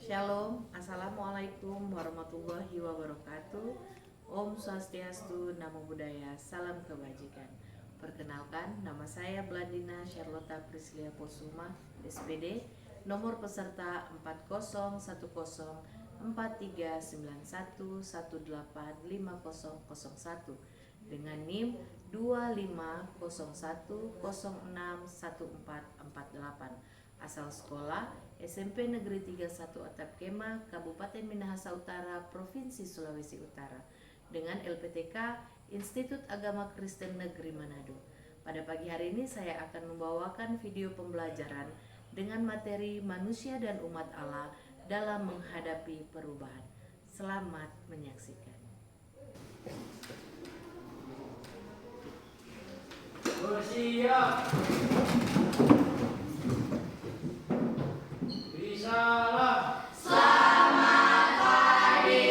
Shalom, Assalamualaikum warahmatullahi wabarakatuh. Om Swastiastu, Namo Buddhaya, salam kebajikan. Perkenalkan, nama saya Blandina Charlotta Prislia Posuma, SPD, nomor peserta 40114391185001 dengan NIM 2501061448. Asal sekolah SMP Negeri 31 Atap Kemah, Kabupaten Minahasa Utara, Provinsi Sulawesi Utara, dengan LPTK Institut Agama Kristen Negeri Manado. Pada pagi hari ini saya akan membawakan video pembelajaran dengan materi manusia dan umat Allah dalam menghadapi perubahan. Selamat menyaksikan. Bersiap. Risalah. Selamat pagi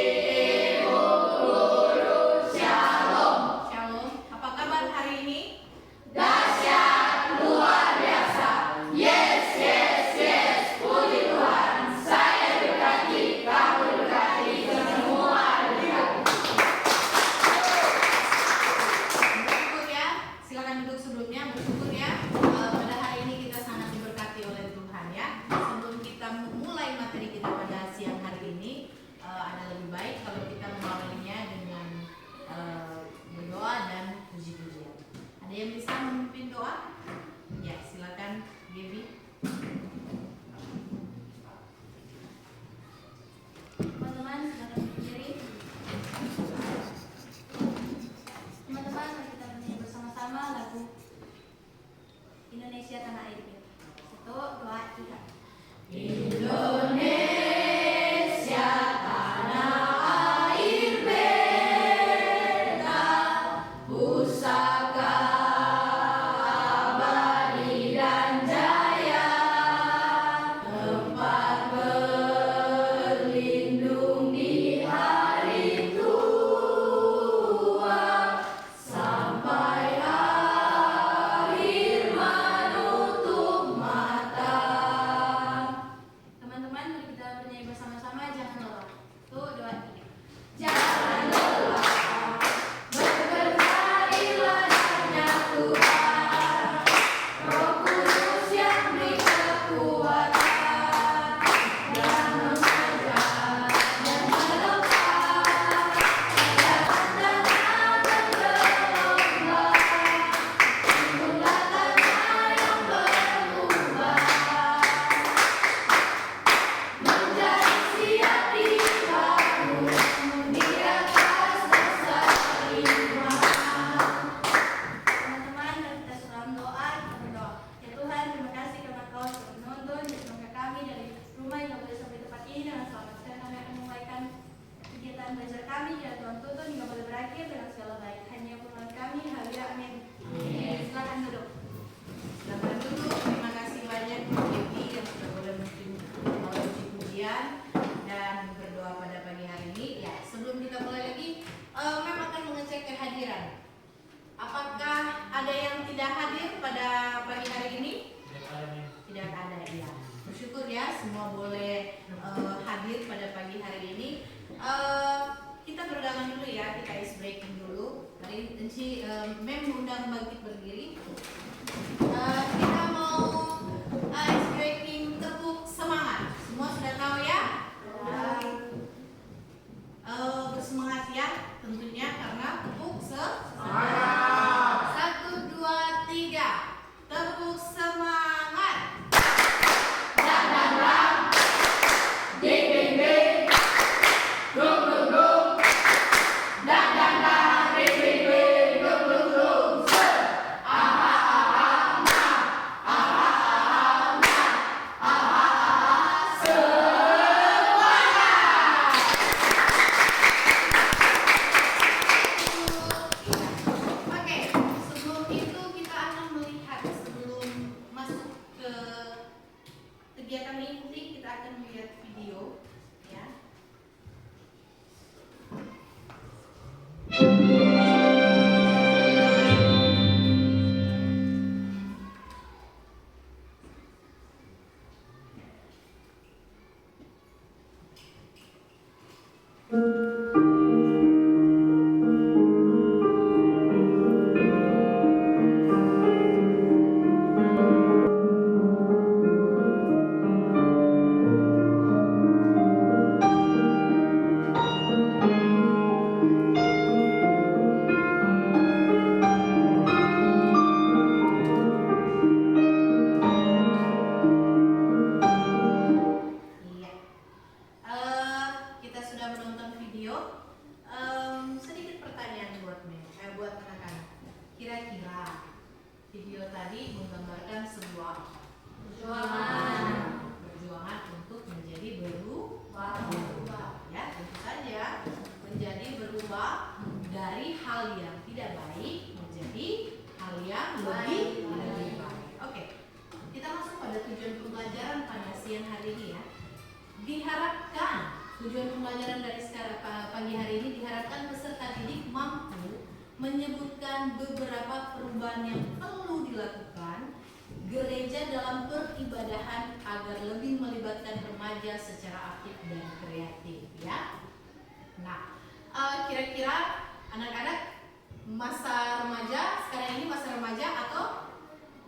Ibu Guru. Shalom. Shalom, apa kabar hari ini? Dahsyat, luar biasa. Yes, yes, yes. Puji Tuhan. Saya berkati, kamu berkati, semua berkati. Bersyukur ya, silakan duduk sebelumnya. Bersyukur ya, pada hari ini kita sangat diberkati oleh Tuhan ya. Sebelum kita memulai materi kita pada siang hari ini, ada lebih baik kalau kita mengawalinya dengan berdoa dan puji-pujian. Ada yang bisa memimpin doa? Ya, silakan Gaby. Teman-teman, silakan berdiri. Teman-teman, mari kita bernyanyi bersama-sama lagu Indonesia Tanah Air kita. 1, 2, 3. Indonesia tanah air beta, pusaka abadi dan jaya, tempat berlindung di hari tua, sampai akhir menutup mata. Teman-teman, mari kita pembelajaran pada siang hari ini ya. Diharapkan tujuan pembelajaran dari sekarang pagi hari ini diharapkan peserta didik mampu menyebutkan beberapa perubahan yang perlu dilakukan gereja dalam peribadahan agar lebih melibatkan remaja secara aktif dan kreatif ya. Nah, kira-kira anak-anak masa remaja sekarang ini masa remaja atau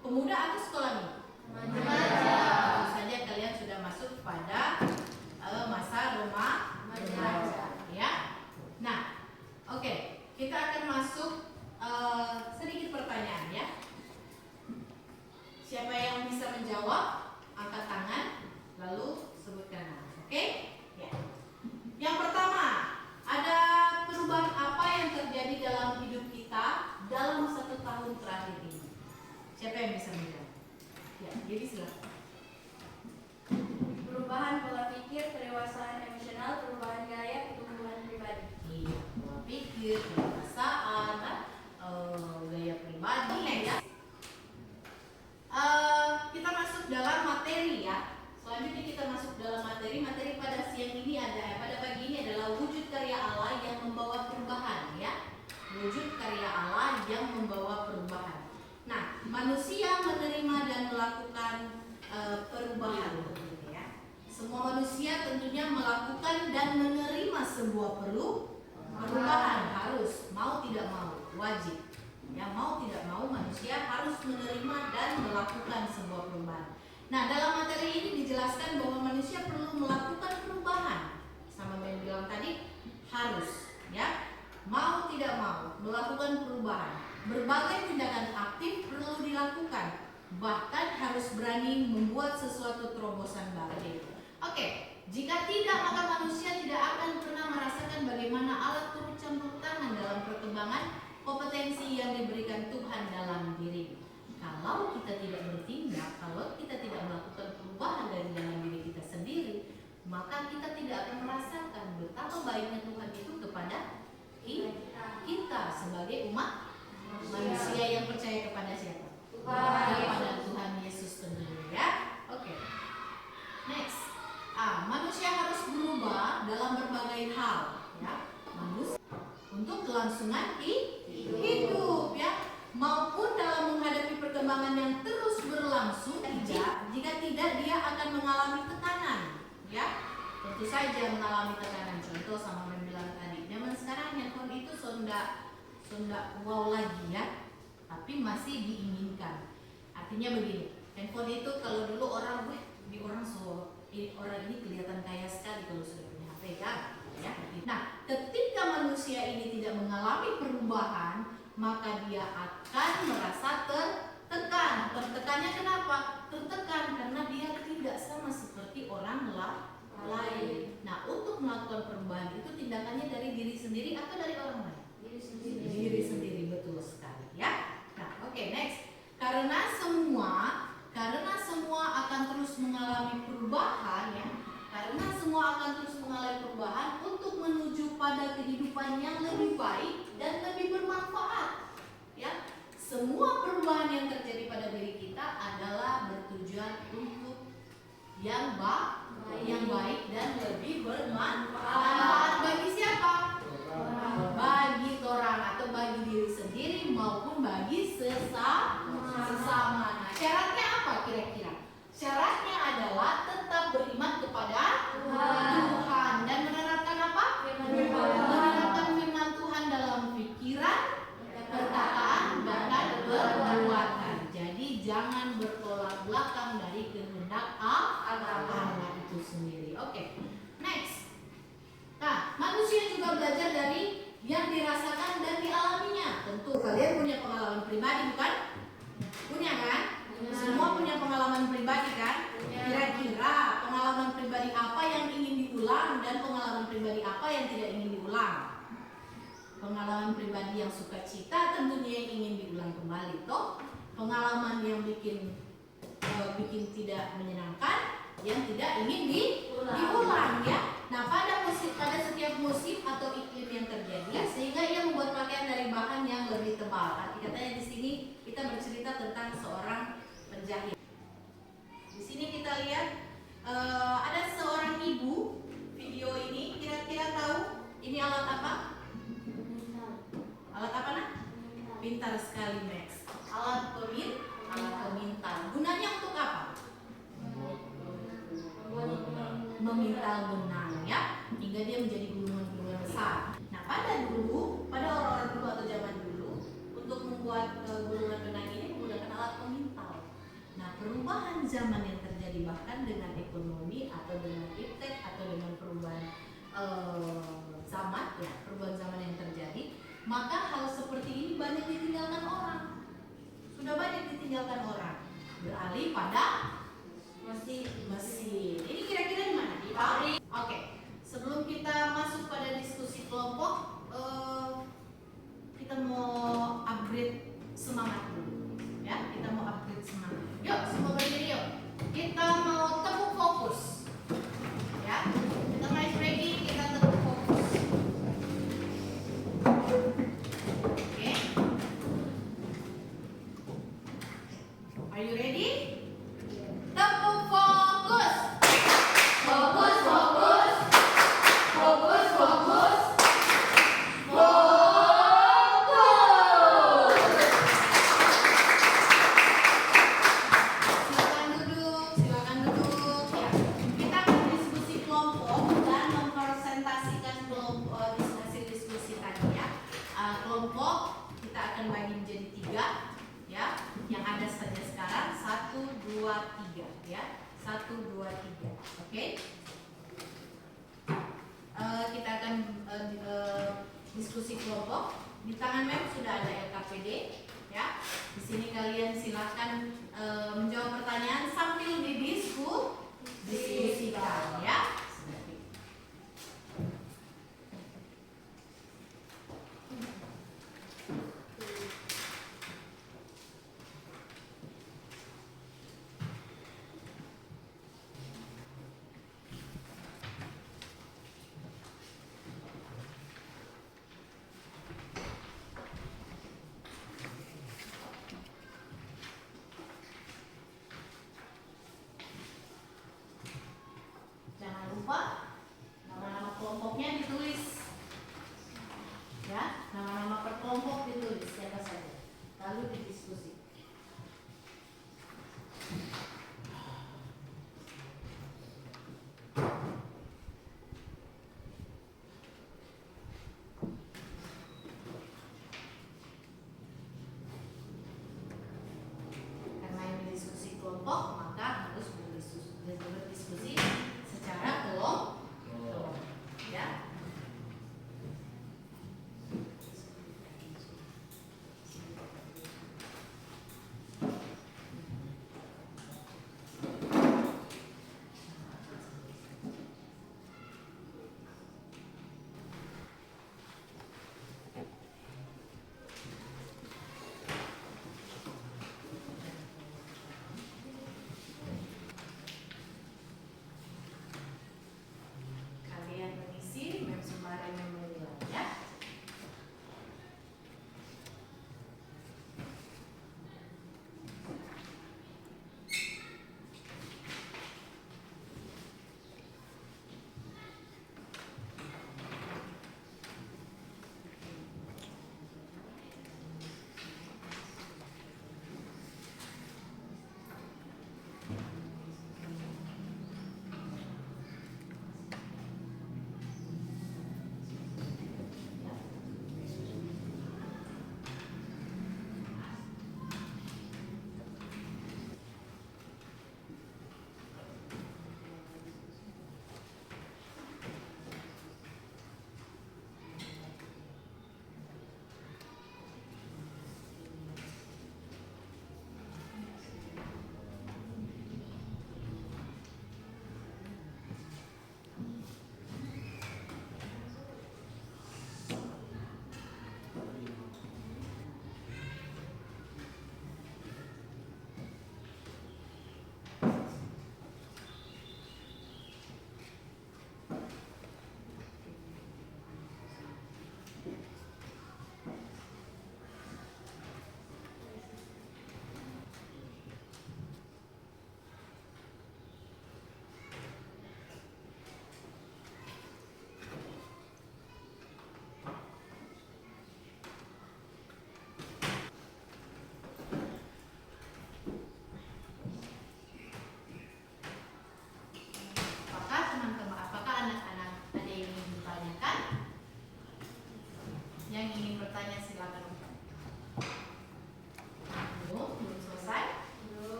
pemuda atau sekolah nih? Remaja. Tentu saja kalian sudah masuk pada masa remaja ya. Nah, oke, kita akan masuk sedikit pertanyaan ya. Siapa yang bisa menjawab, angkat tangan, lalu sebutkan nama. Oke? Ya. Yang pertama, ada perubahan apa yang terjadi dalam hidup kita dalam 1 tahun terakhir ini? Siapa yang bisa menjawab? Ya, jadi silakan. Perubahan pola pikir, kedewasaan emosional, perubahan gaya, pertumbuhan pribadi. Iya, pola pikir, kedewasaan, gaya pribadi ya. Kita masuk dalam materi ya. Selanjutnya kita masuk dalam materi. Materi pada siang ini pada pagi ini adalah wujud karya Allah yang membawa perubahan ya. Wujud karya Allah yang membawa perubahan. Nah, manusia menerima dan melakukan perubahan tentunya ya. Semua manusia tentunya melakukan dan menerima sebuah perubahan, harus mau tidak mau, wajib. Ya, mau tidak mau manusia harus menerima dan melakukan sebuah perubahan. Nah, dalam materi ini dijelaskan bahwa manusia perlu melakukan perubahan. Sama yang bilang tadi, harus ya. Mau tidak mau melakukan perubahan. Berbagai tindakan aktif perlu dilakukan. Bahkan harus berani membuat sesuatu terobosan baru. Oke, jika tidak maka manusia tidak akan pernah merasakan bagaimana Allah turut campur tangan dalam perkembangan kompetensi yang diberikan Tuhan dalam diri. Kalau kita tidak bertindak, kalau kita tidak melakukan perubahan dari dalam diri kita sendiri, maka kita tidak akan merasakan betapa baiknya Tuhan itu kepada kita sebagai umat manusia yang percaya kepada siapa? Kepada Tuhan Yesus tentunya ya. Oke. Next. Manusia harus berubah dalam berbagai hal ya. Manusia untuk kelangsungan hidup ya, maupun dalam menghadapi perkembangan yang terus berlangsung. Jika tidak dia akan mengalami tekanan ya, tentu saja mengalami tekanan. Contoh sama yang bilang tadi, zaman sekarang handphone itu sudah wow lagi ya, tapi masih diinginkan. Artinya begini, handphone itu kalau dulu orang orang ini kelihatan kaya sekali kalau sudah punya HP kan ya. Nah, ketika manusia ini tidak mengalami perubahan, maka dia akan merasa tertekan. Tertekannya kenapa? Tertekan karena dia tidak sama seperti orang lain. Nah, untuk melakukan perubahan itu tindakannya dari diri sendiri atau dari orang lain? Diri sendiri, betul sekali ya. Nah, oke, next. Karena semua akan terus mengalami perubahan ya. Karena semua akan terus mengalami perubahan untuk menuju pada kehidupan yang lebih baik dan lebih bermanfaat. Ya, semua perubahan yang terjadi pada diri kita adalah bertujuan untuk yang baik dan lebih bermanfaat bagi siapa? Bagi orang atau bagi diri sendiri maupun bagi sesama. Nah, syaratnya apa kira-kira? Syaratnya adalah tetap beriman kepada Tuhan dan menerapkan apa? Menerapkan firman Tuhan dalam pikiran, perkataan, bahkan perbuatan. Jadi jangan bertolak belakang dari kehendak Allah itu sendiri. Oke, next. Nah, manusia juga belajar dari yang dirasakan dan dialaminya. Tentu kalian punya pengalaman pribadi bukan? Punya kan? Semua punya pengalaman pribadi kan? Kira-kira pengalaman pribadi apa yang ingin diulang dan pengalaman pribadi apa yang tidak ingin diulang? Pengalaman pribadi yang sukacita tentunya yang ingin diulang kembali toh. Pengalaman yang bikin tidak menyenangkan yang tidak ingin diulang ya. Nah, pada setiap musim atau iklim yang terjadi sehingga ia membuat pakaian dari bahan yang lebih tebal. Arti katanya di sini kita bercerita tentang seorang penjahit. Di sini kita lihat memintal benang ya, hingga dia menjadi gulungan-gulungan besar. Nah, pada orang-orang dulu atau zaman dulu, untuk membuat gulungan benang ini menggunakan alat pemintal. Nah, perubahan zaman yang terjadi bahkan dengan ekonomi atau dengan iptek atau dengan perubahan zaman ya, perubahan zaman yang terjadi, maka hal seperti ini banyak ditinggalkan orang. Sudah banyak ditinggalkan orang, beralih pada mesin. Ini kira-kira di mana? Di pabrik. Oke. Sebelum kita masuk pada diskusi kelompok, kita mau upgrade semangat dulu. Ya, kita mau upgrade semangat. Yuk, semua berdiri yuk. Kita mau tepuk fokus. Ya, kita main ready, kita tepuk fokus. Oke. Are you ready? Tepuk fokus. Fokus, fokus. Fokus, fokus. Silakan duduk. Ya, kita akan diskusi kelompok dan mempresentasikan kelompok diskusi tadi ya. Kelompok kita akan bagi menjadi 3 ya. Yang ada saja sekarang 1, 2, 3 ya. 1, 2, 3. Oke. Kita akan diskusi kelompok. Di tangan mem sudah ada LKPD ya. Di sini kalian silakan menjawab pertanyaan sambil didiskusikan ya.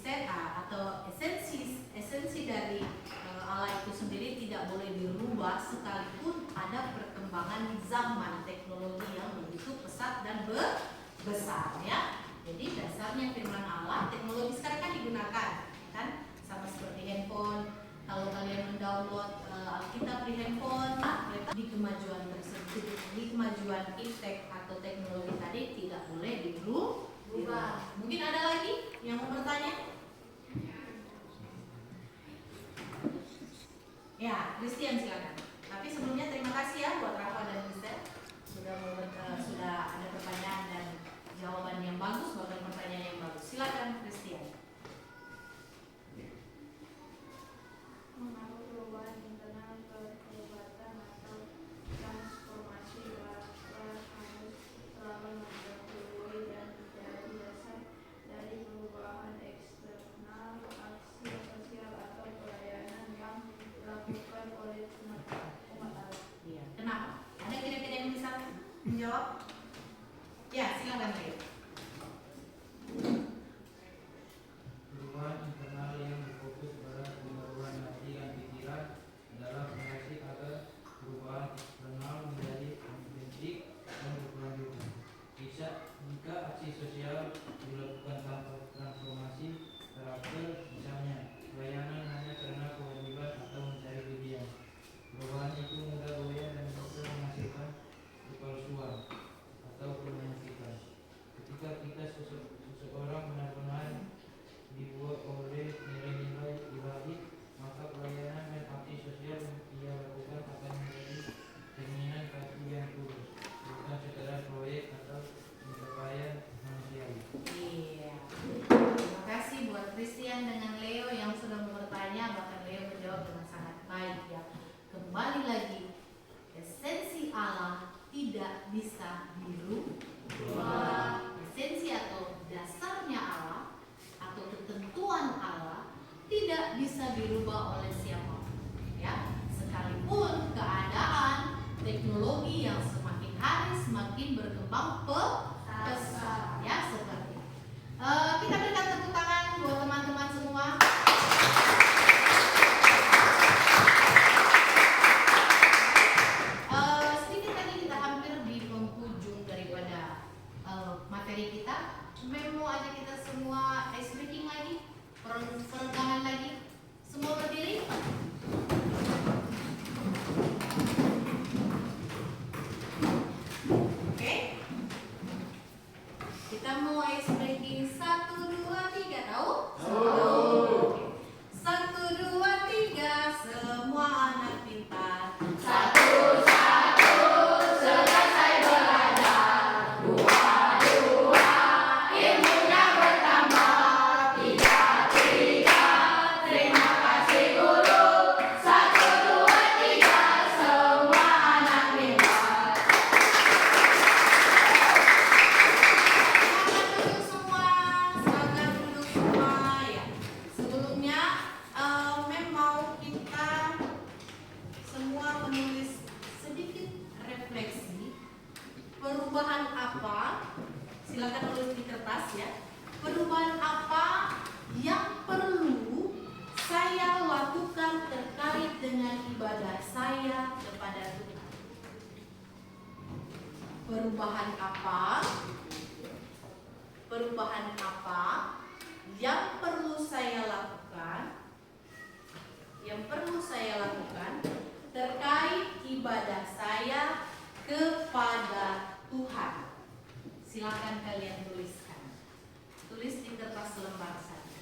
atau esensi dari Allah itu sendiri tidak boleh dirubah sekalipun ada perkembangan zaman teknologi yang begitu pesat dan besar ya. Jadi dasarnya firman Allah, teknologi sekarang kan digunakan kan sama seperti handphone. Kalau kalian mendownload Alkitab di handphone, di kemajuan tersebut, di kemajuan iptek atau teknologi tadi tidak boleh dirubah. Mungkin ada lagi yang mau bertanya? Ya, Christian silakan. Tapi sebelumnya terima kasih ya buat Rafa dan Mister sudah ada pertanyaan dan jawaban yang bagus, bahkan pertanyaan yang bagus. Silakan Christian. Mengatur perubahan internal pertobatan atau transformasi bahwa harus selalu mendahului dan menjadi dasar dari perubahan eksternal, aksi sosial atau pelayanan yang dilakukan oleh umat Allah. Iya. Kenapa? Ada kira-kira yang bisa menjawab? Ya, silakan Leo. Perubahan internal yang berfokus pada pembaruan hati dan pikiran adalah fondasi agar perubahan eksternal menjadi autentik dan berkelanjutan. Jika aksi sosial dilakukan tanpa transformasi karakter, misalnya pelayanan hanya karena kewajiban atau mencari pujian, perubahan itu mudah goyah dan bisa menghasilkan kepalsuan atau kemunafikan. Ketika kita seseorang benar-benar dibuat oleh nilai-nilai ilahi, maka pelayanan dan aksi sosial yang ia lakukan akan menjadi cerminan kasih yang tulus, bukan sekedar proyek atau pencapaian manusiawi. Iya. Terima kasih buat Christian dengan Leo yang sudah mau bertanya, bahkan Leo menjawab dengan sangat baik ya. Kembali lagi, esensi Allah tidak bisa dirubah. Esensi atau dasarnya Allah atau ketentuan Allah tidak bisa dirubah oleh siapapun ya. Sekalipun keadaan teknologi yang semakin hari semakin berkembang pesat ya seperti itu. Kita berikan tepuk tangan buat teman-teman semua. Sedikit lagi kita hampir di penghujung daripada materi kita. Memo aja kita semua, ice breaking lagi, peregangan lagi. Semua berdiri. Oke. Kita mau ice breaking 1, 2, 3, tahu? Oke. 1, 2, 3, semua anak pintar. Silakan duduk semua ya. Sebelumnya Mem mau kita semua menulis sedikit refleksi perubahan apa. Silakan tulis di kertas ya. Perubahan apa yang perlu saya lakukan terkait dengan ibadah saya kepada Tuhan? Perubahan apa yang perlu saya lakukan terkait ibadah saya kepada Tuhan? Silakan kalian tuliskan. Tulis di kertas lembar saja.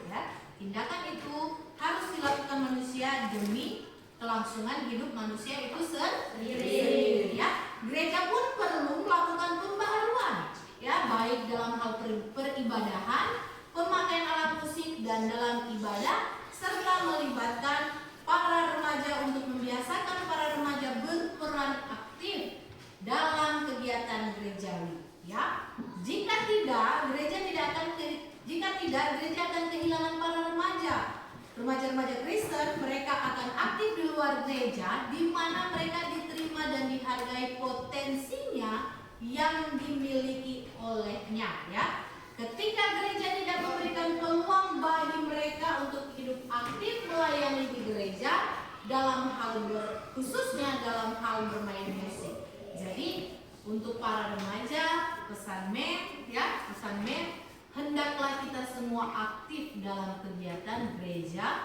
ya. Tindakan itu harus dilakukan manusia demi kelangsungan hidup manusia itu sendiri, ya. Gereja pun perlu melakukan pembaharuan, ya, baik dalam hal peribadahan, pemakaian alat musik dan dalam ibadah, serta melibatkan para remaja untuk membiasakan para remaja berperan aktif dalam kegiatan gerejawi, ya. Jika tidak, gereja akan kehilangan para remaja. Remaja-remaja Kristen mereka akan aktif di luar gereja, di mana mereka diterima dan dihargai potensinya yang dimiliki olehnya, ya. Ketika gereja tidak memberikan peluang bagi mereka untuk hidup aktif melayani di gereja khususnya dalam hal bermain musik. Jadi untuk para remaja, pesan men, hendaklah kita semua aktif dalam kegiatan gerejawi,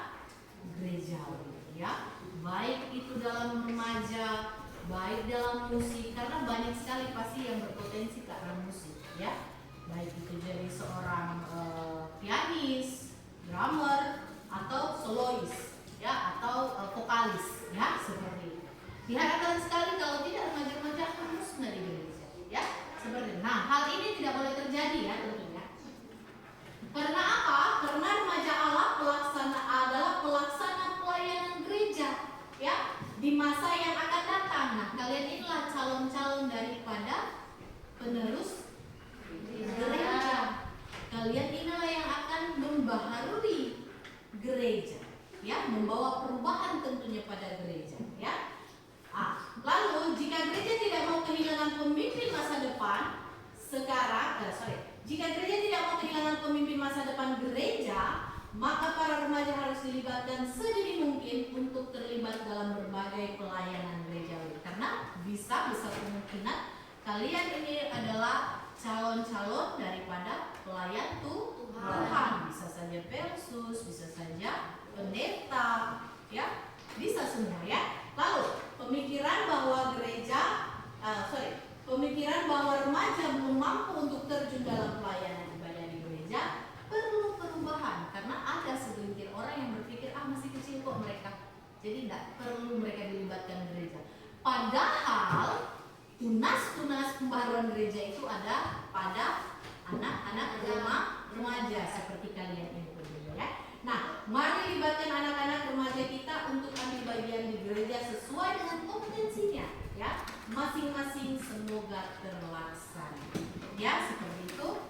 ya. Baik itu dalam remaja, baik dalam musik, karena banyak sekali pasti yang berpotensi ke arah musik, ya. Baik itu jadi seorang pianis, drummer, atau solois, ya, atau vokalis, ya, seperti itu. Diharapkan sekali kalau tidak remaja-remaja akan musnah di gereja, ya, seperti itu. Nah, hal ini tidak boleh terjadi, ya, tentunya. Karena apa? Karena remaja Allah adalah pelaksana pelayanan gereja, ya, di masa yang akan datang. Nah, kalian inilah calon-calon daripada penerus gereja. Kalian inilah yang akan membaharui gereja, ya, membawa perubahan tentunya pada gereja, ya. Lalu jika gereja tidak mau kehilangan pemimpin masa depan jika gereja tidak mau kehilangan pemimpin masa depan gereja, maka para remaja harus dilibatkan sedini mungkin untuk terlibat dalam berbagai pelayanan gerejawi. Karena besar kemungkinan kalian ini adalah calon-calon daripada pelayan Tuhan. Bisa saja persus, bisa saja pendeta, ya, bisa semua, ya. Lalu pemikiran bahwa remaja belum mampu untuk terjun dalam pelayanan ibadah di gereja perlu perubahan, karena ada segelintir orang yang berpikir masih kecil kok mereka, jadi tidak perlu mereka dilibatkan gereja. Padahal tunas pembaharuan gereja itu ada pada anak-anak remaja seperti kalian ini, ya. Nah, mari libatkan anak-anak remaja kita untuk ambil bagian di gereja sesuai dengan kompetensinya, ya. Masing-masing semoga terlaksana, ya, seperti itu.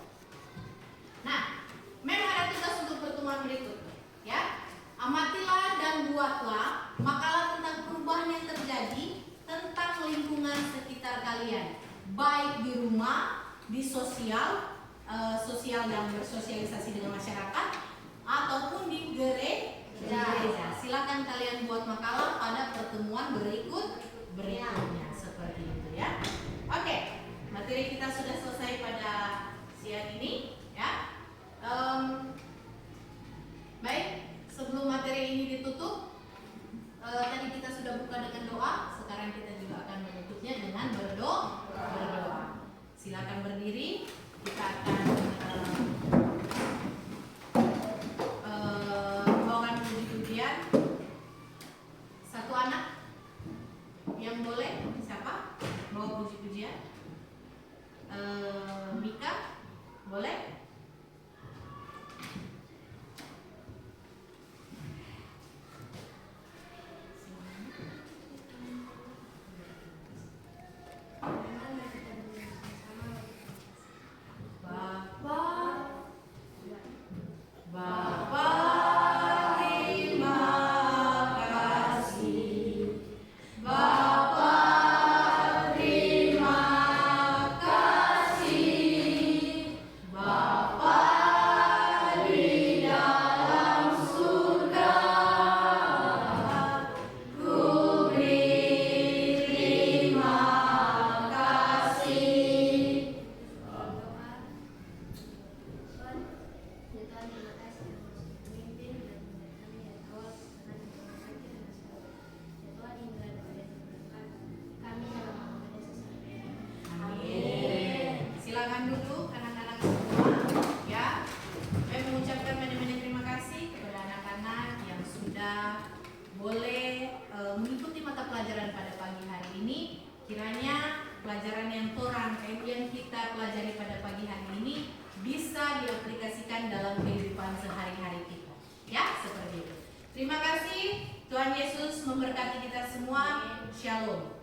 Nah, memang ada tugas untuk pertemuan berikutnya, ya. Amatilah dan buatlah makalah tentang perubahan yang terjadi tentang lingkungan sekitar kalian, baik di rumah, di sosial yang bersosialisasi dengan masyarakat, ataupun di gereja. Silakan kalian buat makalah pada pertemuan berikutnya, seperti itu, ya. Oke, materi kita sudah selesai pada siang ini, ya. Baik, sebelum materi ini ditutup, tadi kita sudah buka dengan doa. Sekarang kita juga akan menutupnya dengan berdoa. Silakan berdiri. Kita akan aplikasikan dalam kehidupan sehari-hari kita. Ya, seperti itu. Terima kasih. Tuhan Yesus memberkati kita semua. Shalom.